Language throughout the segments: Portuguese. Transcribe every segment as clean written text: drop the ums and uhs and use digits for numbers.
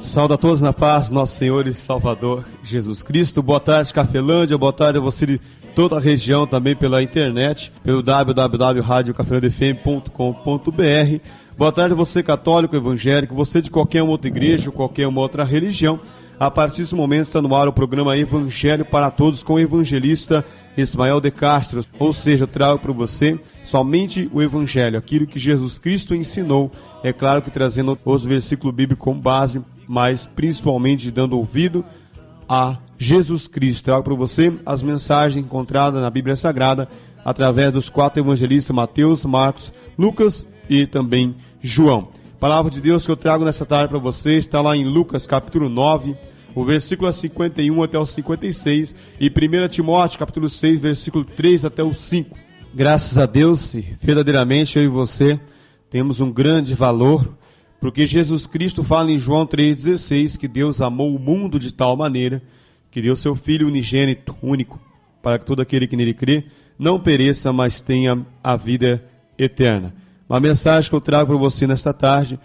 Saúde a todos na paz, nosso Senhor e Salvador Jesus Cristo. Boa tarde, Cafelândia. Boa tarde a você de toda a região, também pela internet, pelo www.radiocafelandefm.com.br. Boa tarde a você, católico, evangélico, você de qualquer outra igreja ou qualquer outra religião. A partir desse momento está no ar o programa Evangelho para Todos com o evangelista Ismael de Castro. Ou seja, eu trago para você somente o Evangelho, aquilo que Jesus Cristo ensinou. É claro que trazendo os versículos bíblicos como base, mas principalmente dando ouvido a Jesus Cristo. Trago para você as mensagens encontradas na Bíblia Sagrada através dos 4 evangelistas, Mateus, Marcos, Lucas e também João. A palavra de Deus que eu trago nessa tarde para você está lá em Lucas capítulo 9, o versículo 51 até o 56, e 1 Timóteo capítulo 6, versículo 3 até o 5. Graças a Deus, verdadeiramente eu e você temos um grande valor, porque Jesus Cristo fala em João 3,16 que Deus amou o mundo de tal maneira que deu seu Filho unigênito, único, para que todo aquele que nele crê não pereça, mas tenha a vida eterna. Uma mensagem que eu trago para você nesta tarde,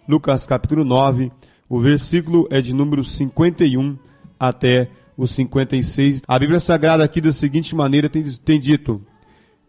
Lucas capítulo 9, o versículo é de número 51 até o 56. A Bíblia Sagrada aqui da seguinte maneira tem dito: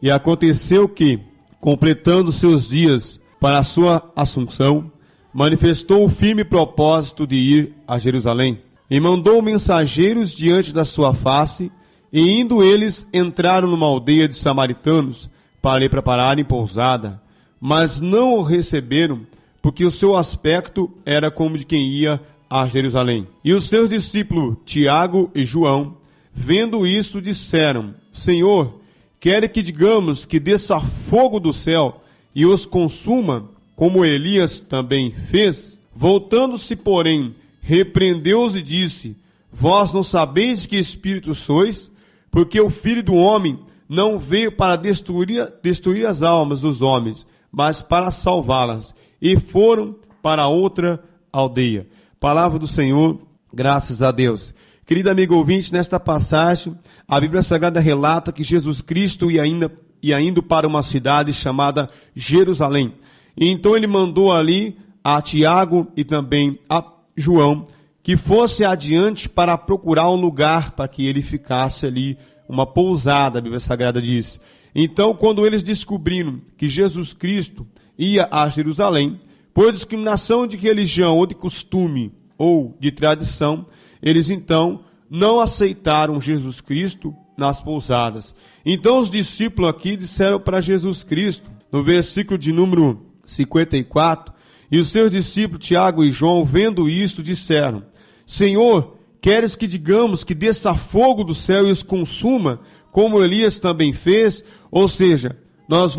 e aconteceu que, completando seus dias para a sua assunção, manifestou o firme propósito de ir a Jerusalém, e mandou mensageiros diante da sua face, e indo eles, entraram numa aldeia de samaritanos, para lhe prepararem pousada, mas não o receberam, porque o seu aspecto era como de quem ia a Jerusalém. E os seus discípulos, Tiago e João, vendo isso, disseram: Senhor, quer que digamos que desça fogo do céu e os consuma, como Elias também fez? Voltando-se, porém, repreendeu-os e disse: Vós não sabeis que espírito sois? Porque o Filho do Homem não veio para destruir as almas dos homens, mas para salvá-las. E foram para outra aldeia. Palavra do Senhor, graças a Deus. Querido amigo ouvinte, nesta passagem, a Bíblia Sagrada relata que Jesus Cristo ia indo para uma cidade chamada Jerusalém. E então ele mandou ali a Tiago e também a João que fosse adiante para procurar um lugar para que ele ficasse ali, uma pousada, a Bíblia Sagrada diz. Então, quando eles descobriram que Jesus Cristo ia a Jerusalém, por discriminação de religião ou de costume ou de tradição, eles então não aceitaram Jesus Cristo nas pousadas. Então os discípulos aqui disseram para Jesus Cristo, no versículo de número 54, e os seus discípulos Tiago e João, vendo isto, disseram: Senhor, queres que digamos que desça fogo do céu e os consuma, como Elias também fez? Ou seja, nós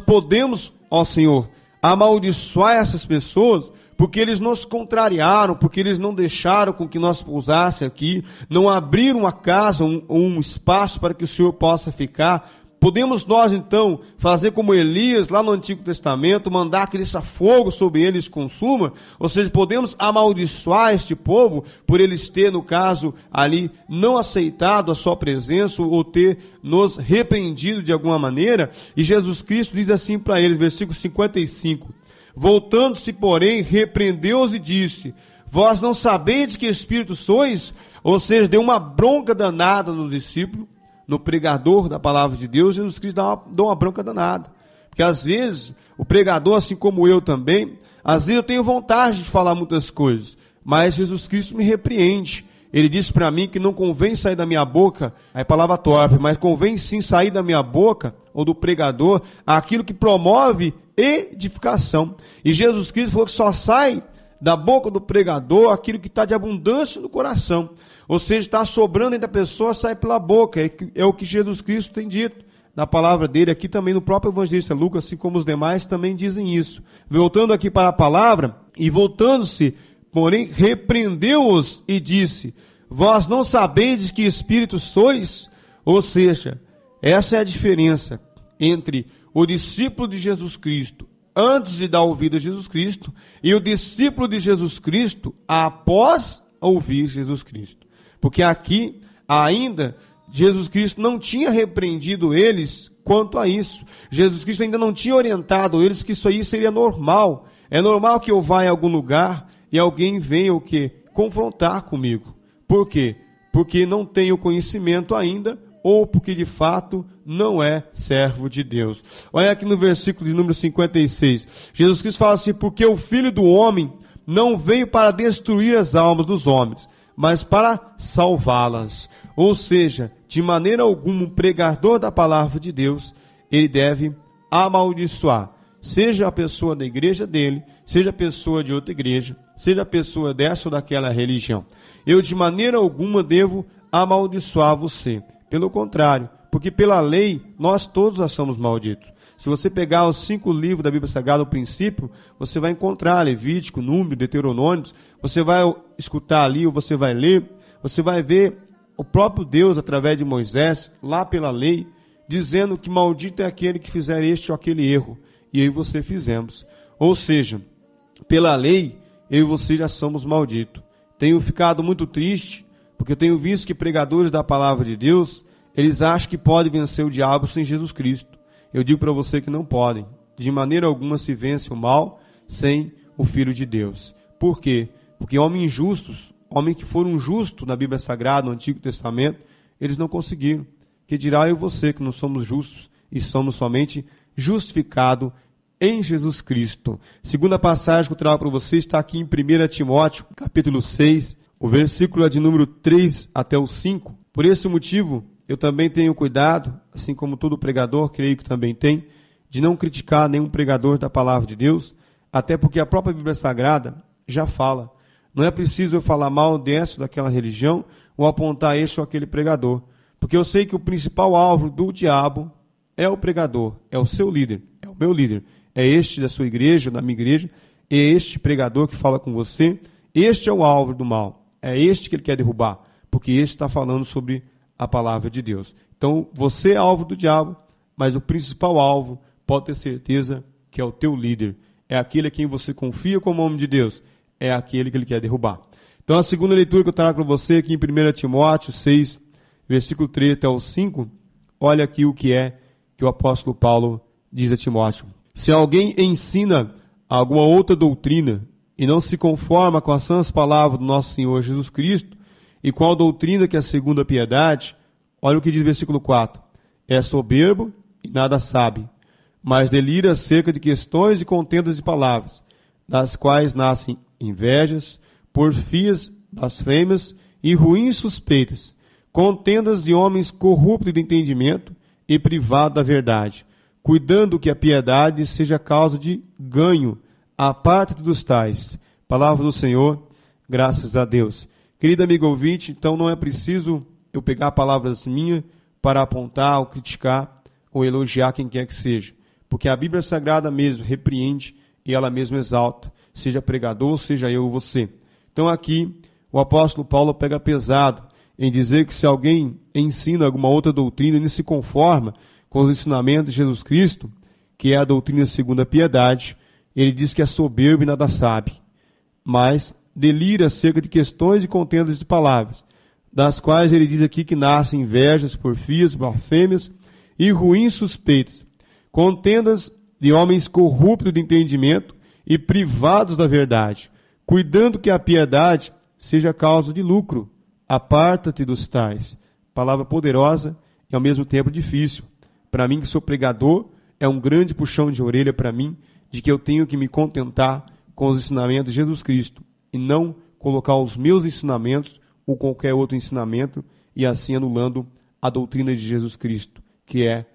podemos, ó Senhor, amaldiçoar essas pessoas, porque eles nos contrariaram, porque eles não deixaram com que nós pousássemos aqui, não abriram a casa, um espaço para que o Senhor possa ficar. Podemos nós então fazer como Elias lá no Antigo Testamento, mandar que desça fogo sobre eles consuma? Ou seja, podemos amaldiçoar este povo por eles ter, no caso ali, não aceitado a sua presença ou ter nos repreendido de alguma maneira? E Jesus Cristo diz assim para eles, versículo 55, voltando-se, porém, repreendeu-os e disse: Vós não sabeis que espírito sois? Ou seja, deu uma bronca danada no discípulo, no pregador da palavra de Deus. Jesus Cristo dá uma bronca danada. Porque às vezes, o pregador, assim como eu também, às vezes eu tenho vontade de falar muitas coisas, mas Jesus Cristo me repreende. Ele disse para mim que não convém sair da minha boca, a palavra torpe, mas convém sim sair da minha boca, ou do pregador, aquilo que promove edificação. E Jesus Cristo falou que só sai da boca do pregador aquilo que está de abundância no coração. Ou seja, está sobrando entre a pessoa, sai pela boca. É o que Jesus Cristo tem dito na palavra dele, aqui também no próprio evangelista Lucas, assim como os demais também dizem isso. Voltando aqui para a palavra, e voltando-se, porém, repreendeu-os e disse: Vós não sabeis que espírito sois? Ou seja, essa é a diferença entre o discípulo de Jesus Cristo antes de dar ouvido a Jesus Cristo e o discípulo de Jesus Cristo após ouvir Jesus Cristo. Porque aqui ainda Jesus Cristo não tinha repreendido eles quanto a isso. Jesus Cristo ainda não tinha orientado eles que isso aí seria normal. É normal que eu vá em algum lugar, e alguém venha o quê? Confrontar comigo. Por quê? Porque não tem o conhecimento ainda, ou porque de fato não é servo de Deus. Olha aqui no versículo de número 56. Jesus Cristo fala assim: porque o Filho do Homem não veio para destruir as almas dos homens, mas para salvá-las. Ou seja, de maneira alguma, um pregador da palavra de Deus, ele deve amaldiçoar. Seja a pessoa da igreja dele, seja a pessoa de outra igreja, seja a pessoa dessa ou daquela religião. Eu de maneira alguma devo amaldiçoar você. Pelo contrário, porque pela lei nós todos já somos malditos. Se você pegar os 5 livros da Bíblia Sagrada, o princípio, você vai encontrar Levítico, Número, Deuteronômio, você vai escutar ali, ou você vai ler, você vai ver o próprio Deus, através de Moisés, lá pela lei, dizendo que maldito é aquele que fizer este ou aquele erro. E eu e você fizemos. Ou seja, pela lei, eu e você já somos malditos. Tenho ficado muito triste, porque eu tenho visto que pregadores da palavra de Deus, eles acham que podem vencer o diabo sem Jesus Cristo. Eu digo para você que não podem. De maneira alguma se vence o mal sem o Filho de Deus. Por quê? Porque homens justos, homens que foram justos na Bíblia Sagrada, no Antigo Testamento, eles não conseguiram. Que dirá eu e você que não somos justos e somos somente justificados em Jesus Cristo. Segunda passagem que eu trago para você está aqui em 1 Timóteo, capítulo 6, o versículo é de número 3 até o 5. Por esse motivo, eu também tenho cuidado, assim como todo pregador, creio que também tem, de não criticar nenhum pregador da palavra de Deus, até porque a própria Bíblia Sagrada já fala. Não é preciso eu falar mal dessa daquela religião ou apontar este ou aquele pregador, porque eu sei que o principal alvo do diabo é o pregador, é o seu líder, é o meu líder, é este da sua igreja, da minha igreja, é este pregador que fala com você, este é o alvo do mal, é este que ele quer derrubar, porque este está falando sobre a palavra de Deus. Então, você é alvo do diabo, mas o principal alvo, pode ter certeza, que é o teu líder, é aquele a quem você confia como homem de Deus, é aquele que ele quer derrubar. Então, a segunda leitura que eu trago para você aqui em 1 Timóteo 6, versículo 3 até o 5, olha aqui o que é que o apóstolo Paulo diz a Timóteo. Se alguém ensina alguma outra doutrina e não se conforma com as sãs palavras do nosso Senhor Jesus Cristo e com a doutrina que é segundo a piedade, olha o que diz o versículo 4. É soberbo e nada sabe, mas delira acerca de questões e contendas de palavras, das quais nascem invejas, porfias, blasfêmias e ruins suspeitas, contendas de homens corruptos de entendimento e privados da verdade, cuidando que a piedade seja causa de ganho, aparta-te dos tais. Palavra do Senhor, graças a Deus. Querido amigo ouvinte, então não é preciso eu pegar palavras minhas para apontar ou criticar ou elogiar quem quer que seja, porque a Bíblia Sagrada mesmo repreende e ela mesma exalta, seja pregador, seja eu ou você. Então aqui o apóstolo Paulo pega pesado em dizer que se alguém ensina alguma outra doutrina e não se conforma com os ensinamentos de Jesus Cristo, que é a doutrina segundo a piedade, ele diz que é soberbo e nada sabe, mas delira acerca de questões e contendas de palavras, das quais ele diz aqui que nascem invejas, porfias, blasfêmias e ruins suspeitas, contendas de homens corruptos de entendimento e privados da verdade, cuidando que a piedade seja causa de lucro. Aparta-te dos tais. Palavra poderosa e ao mesmo tempo difícil. Para mim que sou pregador, é um grande puxão de orelha para mim, de que eu tenho que me contentar com os ensinamentos de Jesus Cristo e não colocar os meus ensinamentos ou qualquer outro ensinamento e assim anulando a doutrina de Jesus Cristo, que é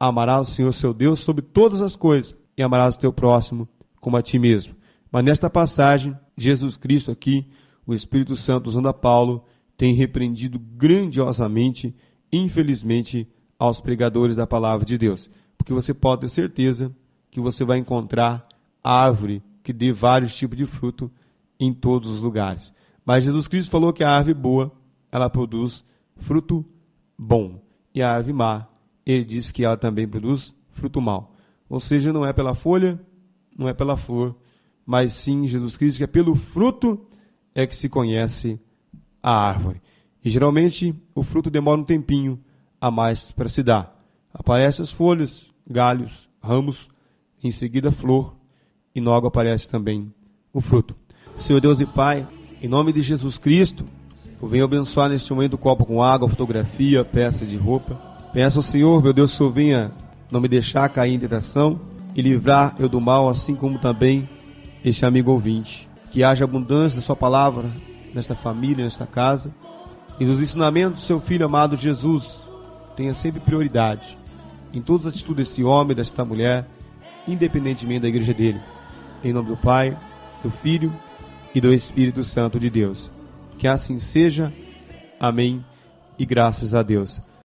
amarás o Senhor seu Deus sobre todas as coisas e amarás o teu próximo como a ti mesmo. Mas nesta passagem, Jesus Cristo aqui, o Espírito Santo usando a Paulo, tem repreendido grandiosamente, infelizmente, aos pregadores da palavra de Deus. Porque você pode ter certeza que você vai encontrar árvore que dê vários tipos de fruto em todos os lugares. Mas Jesus Cristo falou que a árvore boa, ela produz fruto bom. E a árvore má, ele diz que ela também produz fruto mau. Ou seja, não é pela folha, não é pela flor, mas sim Jesus Cristo, que é pelo fruto é que se conhece a árvore. E geralmente o fruto demora um tempinho a mais para se dar. Aparecem as folhas, galhos, ramos, em seguida flor, e logo aparece também o fruto. Senhor Deus e Pai, em nome de Jesus Cristo, eu venho abençoar neste momento o copo com água, fotografia, peça de roupa. Peço ao Senhor, meu Deus, que o Senhor venha não me deixar cair em tentação e livrar eu do mal, assim como também este amigo ouvinte. Que haja abundância da sua palavra nesta família, nesta casa. E nos ensinamentos do seu Filho amado Jesus, tenha sempre prioridade em todas as atitudes desse homem, desta mulher, independentemente da igreja dele. Em nome do Pai, do Filho e do Espírito Santo de Deus. Que assim seja. Amém. E graças a Deus.